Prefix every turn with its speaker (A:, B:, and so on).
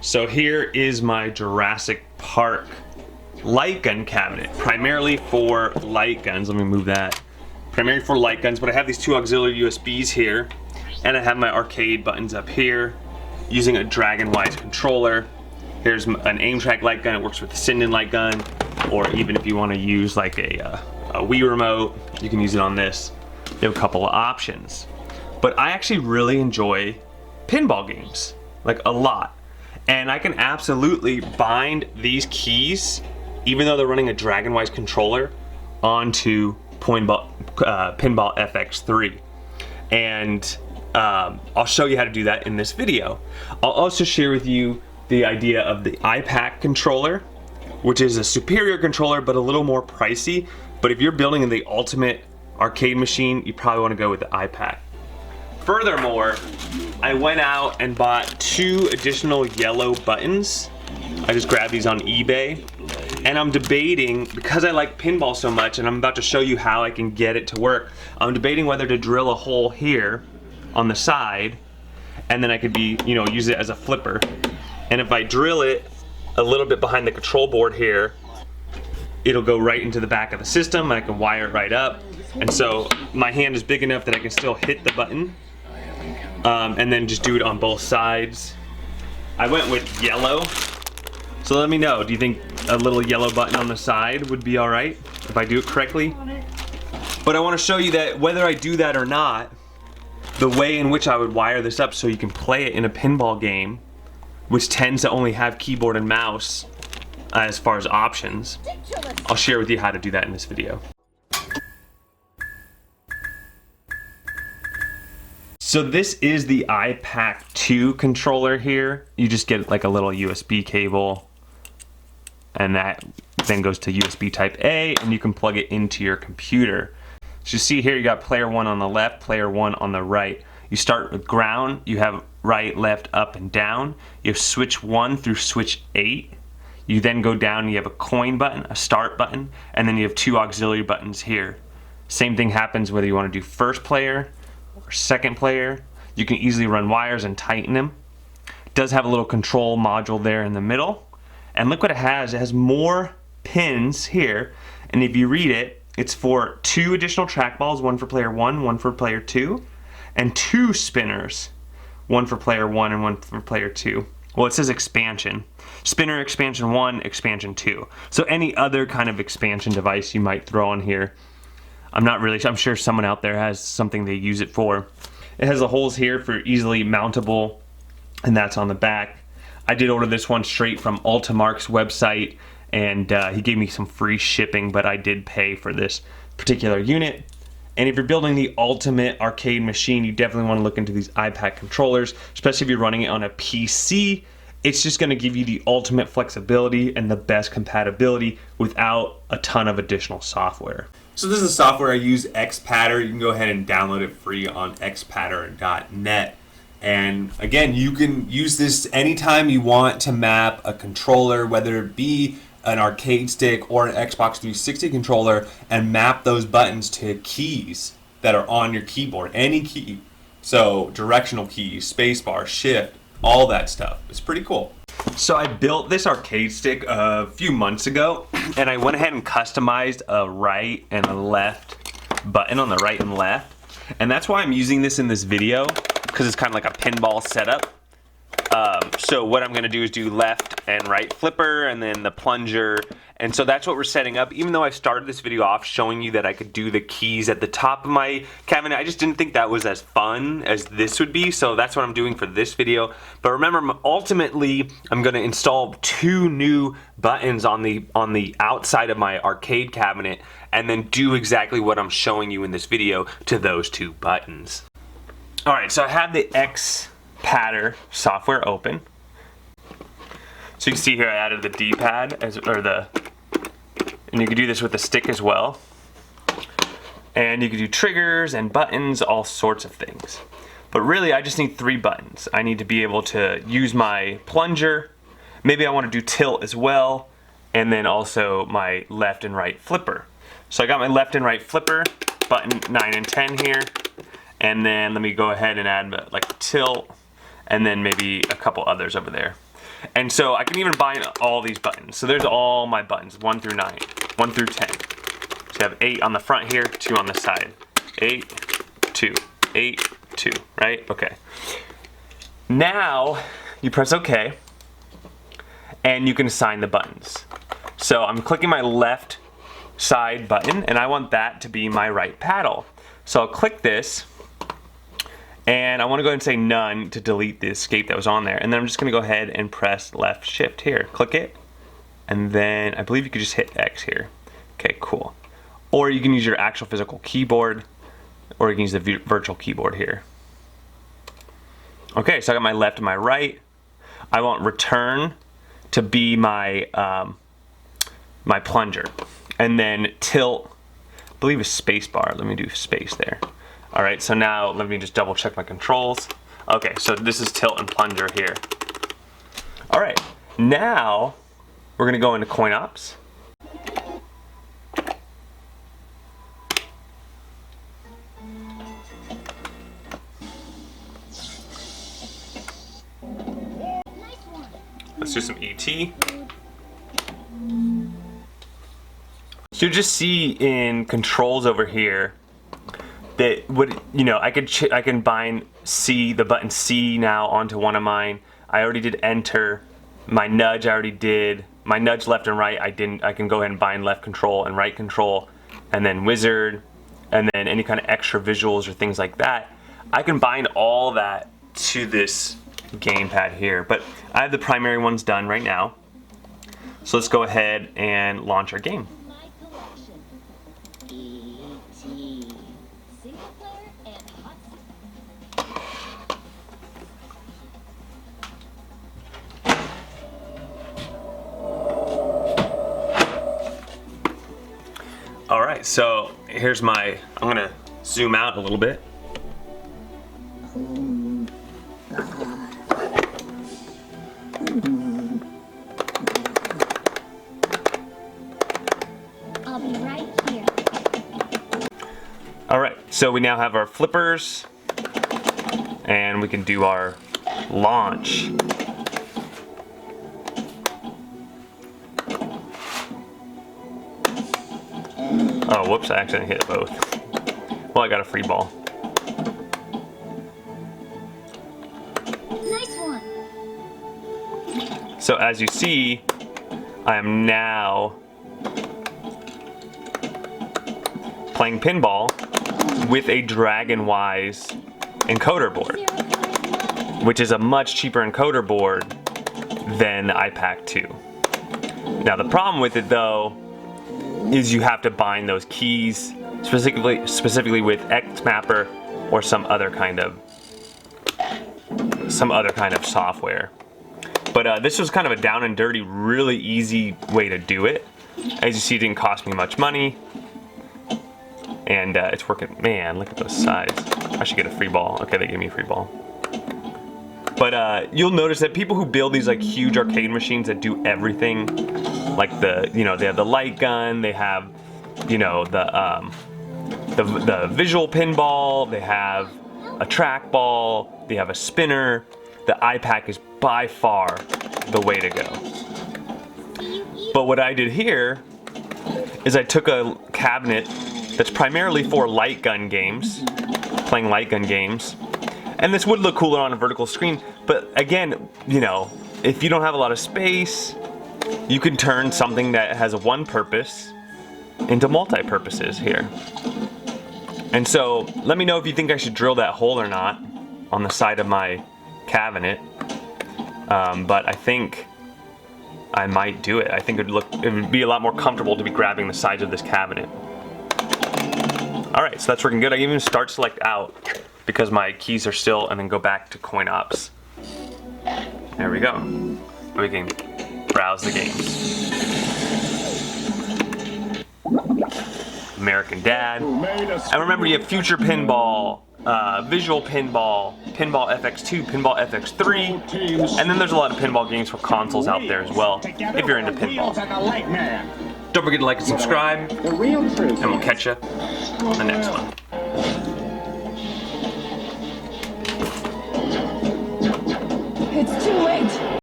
A: So here is my Jurassic Park light gun cabinet, primarily for light guns. Let me move that. Primarily for light guns, but I have these two auxiliary USBs here, and I have my arcade buttons up here using a Dragonwise controller. Here's an aim track light gun. It works with the Sinden light gun, or even if you want to use like a Wii remote, you can use it on this. They have a couple of options. But I actually really enjoy pinball games, like a lot. And I can absolutely bind these keys, even though they're running a Dragonwise controller, onto Pinball FX3. And I'll show you how to do that in this video. I'll also share with you the idea of the Ipac controller, which is a superior controller but a little more pricey. But if you're building the ultimate arcade machine, you probably want to go with the Ipac. Furthermore, I went out and bought 2 additional yellow buttons. I just grabbed these on eBay. And I'm debating, because I like pinball so much, and I'm about to show you how I can get it to work, I'm debating whether to drill a hole here on the side, and then I could use it as a flipper. And if I drill it a little bit behind the control board here, it'll go right into the back of the system, and I can wire it right up. And so my hand is big enough that I can still hit the button, and then just do it on both sides. I went with yellow. So let me know, do you think a little yellow button on the side would be all right if I do it correctly? But I want to show you that whether I do that or not, the way in which I would wire this up so you can play it in a pinball game, which tends to only have keyboard and mouse as far as options, I'll share with you how to do that in this video. So this is the Ipac 2 controller here. You just get like a little USB cable, and that then goes to USB type A, and you can plug it into your computer. So you see here, you got player 1 on the left, player 1 on the right. You start with ground, you have right, left, up, and down. You have switch 1 through switch 8. You then go down and you have a coin button, a start button, and then you have 2 auxiliary buttons here. Same thing happens whether you want to do first player or second player. You can easily run wires and tighten them. It does have a little control module there in the middle. And look what it has. It has more pins here. And if you read it, it's for 2 additional trackballs, 1 for player 1, 1 for player 2, and 2 spinners, 1 for player 1 and 1 for player 2. Well, it says expansion. Spinner expansion 1, expansion 2. So any other kind of expansion device you might throw on here. I'm sure someone out there has something they use it for. It has the holes here for easily mountable, and that's on the back. I did order this one straight from Ultimark's website, and he gave me some free shipping, but I did pay for this particular unit. And if you're building the ultimate arcade machine, you definitely want to look into these Ipac controllers, especially if you're running it on a PC. It's just going to give you the ultimate flexibility and the best compatibility without a ton of additional software. So this is the software I use, xpadder. You can go ahead and download it free on xpadder.net. And again, you can use this anytime you want to map a controller, whether it be an arcade stick or an Xbox 360 controller, and map those buttons to keys that are on your keyboard, any key. So directional keys, spacebar, shift, all that stuff. It's pretty cool. So I built this arcade stick a few months ago, and I went ahead and customized a right and a left button on the right and left. And that's why I'm using this in this video, because it's kind of like a pinball setup. So what I'm going to do is do left and right flipper, and then the plunger. And so that's what we're setting up. Even though I started this video off showing you that I could do the keys at the top of my cabinet, I just didn't think that was as fun as this would be. So that's what I'm doing for this video. But remember, ultimately, I'm going to install 2 new buttons on the outside of my arcade cabinet, and then do exactly what I'm showing you in this video to those 2 buttons. All right, so I have the xpadder software open. So you can see here I added the D-pad, and you can do this with the stick as well. And you can do triggers and buttons, all sorts of things. But really, I just need 3 buttons. I need to be able to use my plunger. Maybe I want to do tilt as well, and then also my left and right flipper. So I got my left and right flipper, button 9 and 10 here. And then let me go ahead and add like tilt, and then maybe a couple others over there. And so I can even bind all these buttons. So there's all my buttons, 1 through 9, 1 through 10. So you have 8 on the front here, 2 on the side. 8, 2, 8, 2, right? Okay. Now you press OK, and you can assign the buttons. So I'm clicking my left side button, and I want that to be my right paddle. So I'll click this, and I want to go ahead and say none to delete the escape that was on there. And then I'm just going to go ahead and press left shift here. Click it, and then I believe you could just hit X here. Okay, cool. Or you can use your actual physical keyboard, or you can use the virtual keyboard here. Okay, so I got my left and my right. I want return to be my my plunger, and then tilt, I believe is space bar. Let me do space there. All right, so now let me just double check my controls. Okay, so this is tilt and plunger here. All right, now we're gonna go into coin ops. Let's do some ET. So you just see in controls over here that I can bind C, the button C now onto one of mine. I already did enter. My nudge I already did. My nudge left and right I didn't. I can go ahead and bind left control and right control, and then wizard, and then any kind of extra visuals or things like that. I can bind all that to this gamepad here, but I have the primary ones done right now. So let's go ahead and launch our game. All right, so here's my, I'm gonna zoom out a little bit.
B: I'll be right here.
A: All right, so we now have our flippers, and we can do our launch. Oh, whoops, I accidentally hit both. Well, I got a free ball.
B: Nice one.
A: So as you see, I am now playing pinball with a Dragonwise encoder board, which is a much cheaper encoder board than the Ipac 2. Now the problem with it though is you have to bind those keys specifically with xpadder or some other kind of software. But this was kind of a down and dirty, really easy way to do it. As you see, it didn't cost me much money, and it's working. Man, look at those sides. I should get a free ball. Okay, they gave me a free ball. But you'll notice that people who build these like huge arcade machines that do everything, like they have the light gun, they have, the visual pinball, they have a trackball, they have a spinner. The Ipac is by far the way to go. But what I did here is I took a cabinet that's primarily for light gun games, playing light gun games. And this would look cooler on a vertical screen, but again, if you don't have a lot of space, you can turn something that has one purpose into multi-purposes here. And so, let me know if you think I should drill that hole or not on the side of my cabinet. But I think I might do it. I think it would be a lot more comfortable to be grabbing the sides of this cabinet. All right, so that's working good. I even start select out because my keys are still, and then go back to coin ops. There we go. We can browse the games. American Dad. And remember, you have Future Pinball, Visual Pinball, Pinball FX2, Pinball FX3, and then there's a lot of pinball games for consoles out there as well, if you're into pinball. Don't forget to like and subscribe, and we'll catch you on the next one.